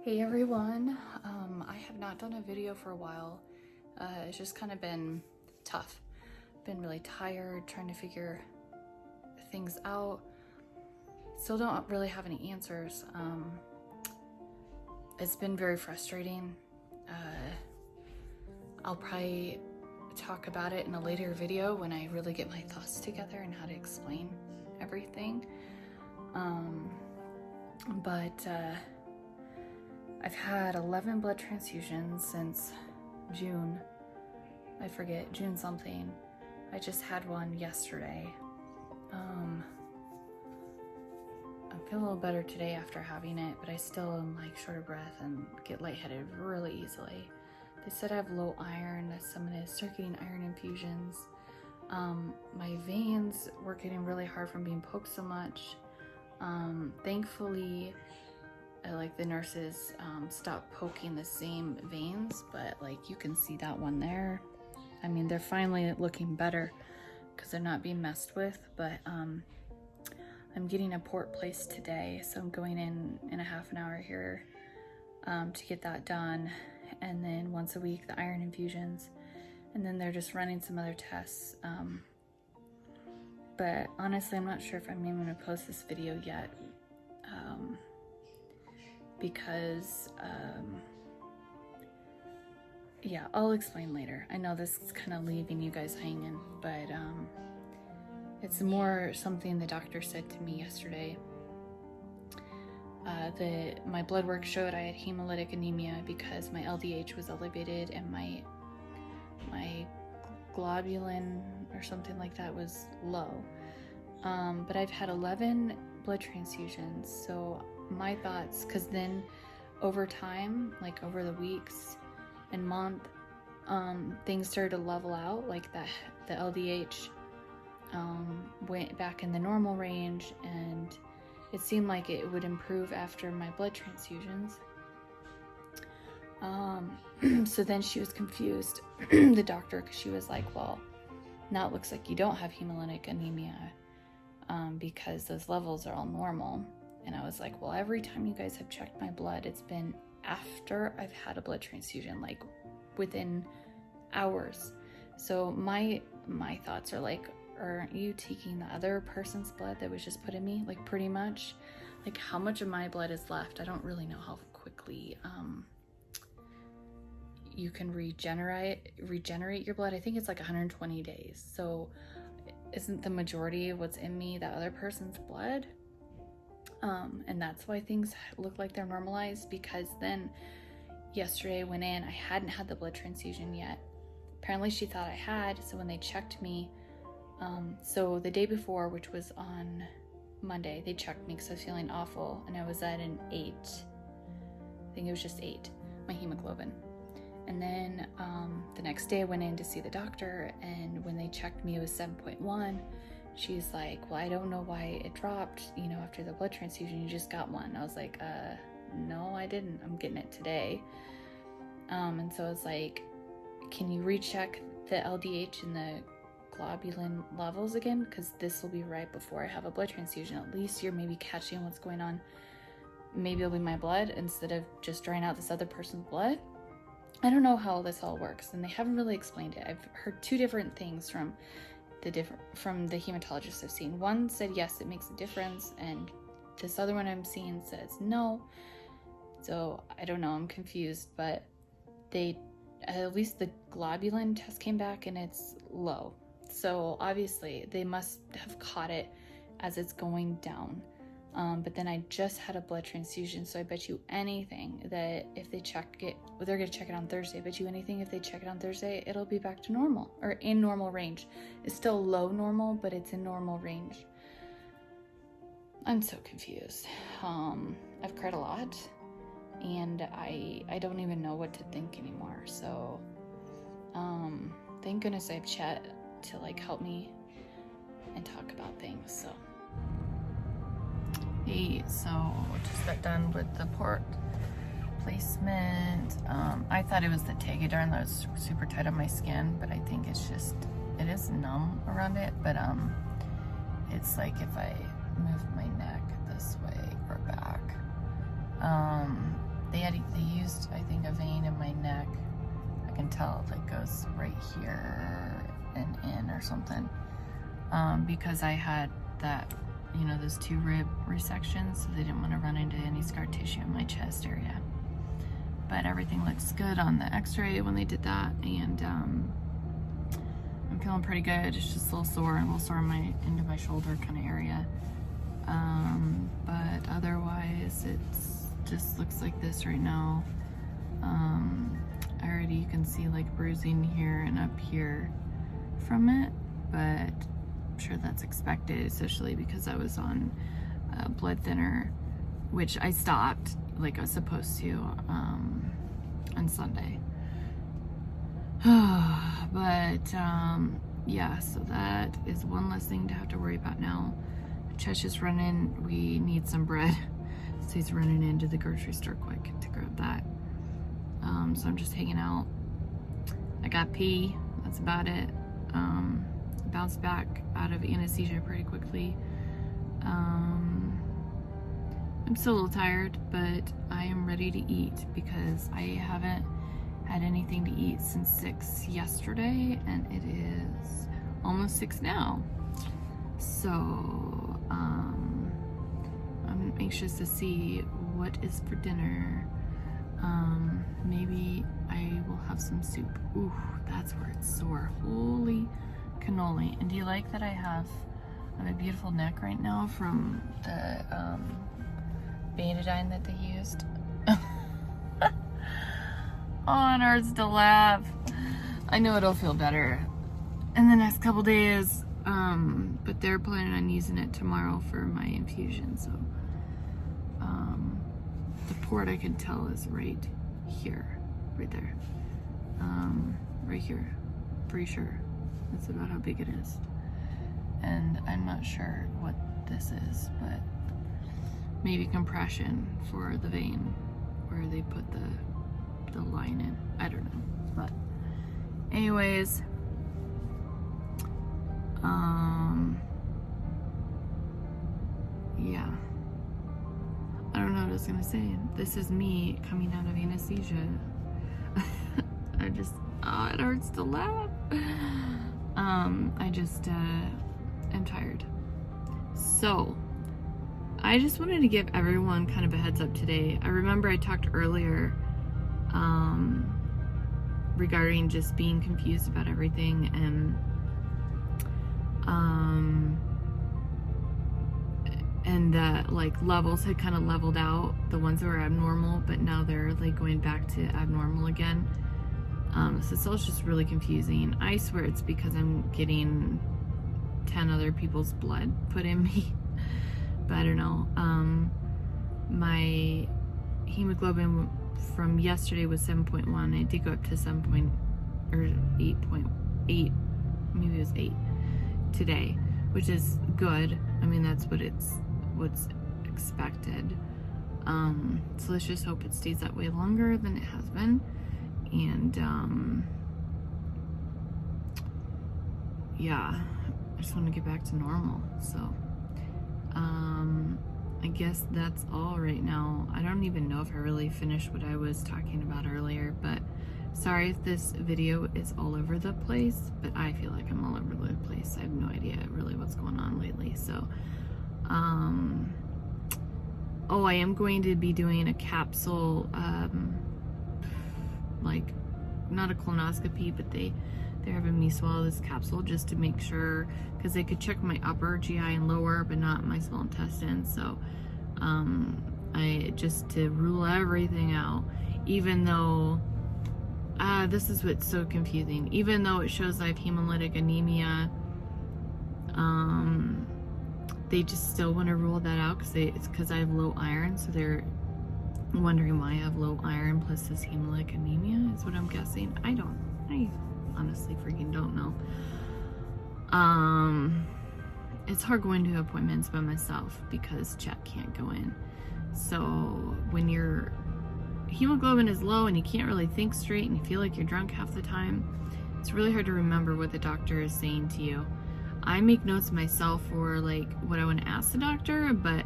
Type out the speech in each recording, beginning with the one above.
Hey everyone, I have not done a video for a while. It's just kind of been tough. Been really tired trying to figure things out. Still don't really have any answers. It's been very frustrating. I'll probably talk about it in a later video when I really get my thoughts together and how to explain everything. I've had 11 blood transfusions since June. I forget, June something. I just had one yesterday. I feel a little better today after having it, but I still am like short of breath and get lightheaded really easily. They said I have low iron, so I'm gonna start getting iron infusions. My veins were getting really hard from being poked so much. Thankfully, like the nurses stopped poking the same veins, but like you can see that one there. I mean, they're finally looking better because they're not being messed with, but I'm getting a port placed today, so I'm going in a half an hour here to get that done, and then once a week the iron infusions, and then they're just running some other tests. But honestly, I'm not sure if I'm even gonna post this video yet. Because yeah, I'll explain later. I know this is kind of leaving you guys hanging, but it's more something the doctor said to me yesterday. My blood work showed I had hemolytic anemia because my LDH was elevated and my globulin or something like that was low. But I've had 11 blood transfusions, so my thoughts, because then over time, like over the weeks and month, things started to level out, like the LDH went back in the normal range, and it seemed like it would improve after my blood transfusions. So then she was confused, the doctor, because she was like, well, now it looks like you don't have hemolytic anemia because those levels are all normal. And I was like, well, every time you guys have checked my blood, it's been after I've had a blood transfusion, like within hours. So my thoughts are like, aren't you taking the other person's blood that was just put in me? Like pretty much, like how much of my blood is left? I don't really know how quickly you can regenerate your blood. I think it's like 120 days. So isn't the majority of what's in me that other person's blood? And that's why things look like they're normalized, because then yesterday I went in, I hadn't had the blood transfusion yet. Apparently she thought I had, so when they checked me, so the day before, which was on Monday, they checked me because I was feeling awful, and I was at an 8. I think it was just 8, my hemoglobin. And then the next day I went in to see the doctor, and when they checked me, it was 7.1. She's like, well, I don't know why it dropped, you know, after the blood transfusion, you just got one. I was like, no, I didn't. I'm getting it today. And so it's like, can you recheck the LDH and the globulin levels again? Because this will be right before I have a blood transfusion. At least you're maybe catching what's going on. Maybe it'll be my blood instead of just drawing out this other person's blood. I don't know how this all works, and they haven't really explained it. I've heard two different things from the hematologists I've seen. One said yes, it makes a difference, and this other one I'm seeing says no. So I don't know, I'm confused, but at least the globulin test came back and it's low. So obviously they must have caught it as it's going down. But then I just had a blood transfusion, so I bet you anything that if they check it, well, they're gonna check it on Thursday, I bet you anything if they check it on Thursday, it'll be back to normal, or in normal range. It's still low normal, but it's in normal range. I'm so confused. I've cried a lot, and I don't even know what to think anymore. So thank goodness I have chat to like help me and talk about things. So hey, so just got done with the port placement. I thought it was the Tegaderm that was super tight on my skin, but I think it's just, it is numb around it, but it's like if I move my neck this way or back, they they used, I think, a vein in my neck. I can tell it goes right here and in or something. Because I had that, you know, those 2 rib resections, so they didn't want to run into any scar tissue in my chest area. But everything looks good on the x-ray when they did that, and I'm feeling pretty good. It's just a little sore in my into my shoulder kind of area. But otherwise, it's just looks like this right now. Already you can see like bruising here and up here from it, but I'm sure that's expected, especially because I was on blood thinner, which I stopped like I was supposed to on Sunday. But yeah, so that is one less thing to have to worry about now. Chesh is running. We need some bread, so he's running into the grocery store quick to grab that. So I'm just hanging out. I got pee. That's about it. Bounced back out of anesthesia pretty quickly. I'm still a little tired, but I am ready to eat because I haven't had anything to eat since 6 yesterday, and it is almost 6 now. So I'm anxious to see what is for dinner. Maybe I will have some soup. Ooh, that's where it's sore. Holy cannoli. And do you like that I have a beautiful neck right now from the betadine that they used? Oh, it hurts to laugh. I know it'll feel better in the next couple days, but they're planning on using it tomorrow for my infusion, so the port I can tell is right here, right there, right here, pretty sure. That's about how big it is, and I'm not sure what this is, but maybe compression for the vein where they put the line in. I don't know, but anyways, yeah, I don't know what I was gonna say. This is me coming out of anesthesia. It hurts to laugh. I just am tired. So I just wanted to give everyone kind of a heads up today. I remember I talked earlier regarding just being confused about everything, and that like levels had kind of leveled out, the ones that were abnormal, but now they're like going back to abnormal again. So it's all just really confusing. I swear it's because I'm getting 10 other people's blood put in me, but I don't know. My hemoglobin from yesterday was 7.1. I did go up to 8.8, maybe it was 8 today, which is good. I mean, that's what's expected. So let's just hope it stays that way longer than it has been. And yeah, I just want to get back to normal. So I guess that's all right now. I don't even know if I really finished what I was talking about earlier, but sorry if this video is all over the place, but I feel like I'm all over the place. I have no idea really what's going on lately. So oh, I am going to be doing a capsule, like not a colonoscopy, but they're having me swallow this capsule just to make sure, because they could check my upper GI and lower, but not my small intestine. So I just to rule everything out, even though this is what's so confusing, even though it shows I have hemolytic anemia, they just still want to rule that out because it's because I have low iron, so they're wondering why I have low iron plus this hemolytic anemia is what I'm guessing. I honestly freaking don't know. It's hard going to appointments by myself because Chet can't go in. So when your hemoglobin is low and you can't really think straight and you feel like you're drunk half the time, it's really hard to remember what the doctor is saying to you. I make notes myself for like what I want to ask the doctor, but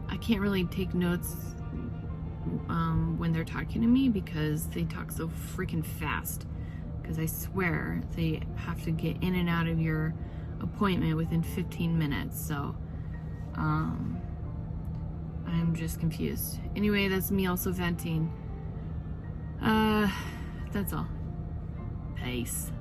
I can't really take notes when they're talking to me, because they talk so freaking fast. Because I swear they have to get in and out of your appointment within 15 minutes. So I'm just confused. Anyway, that's me also venting. That's all. Peace.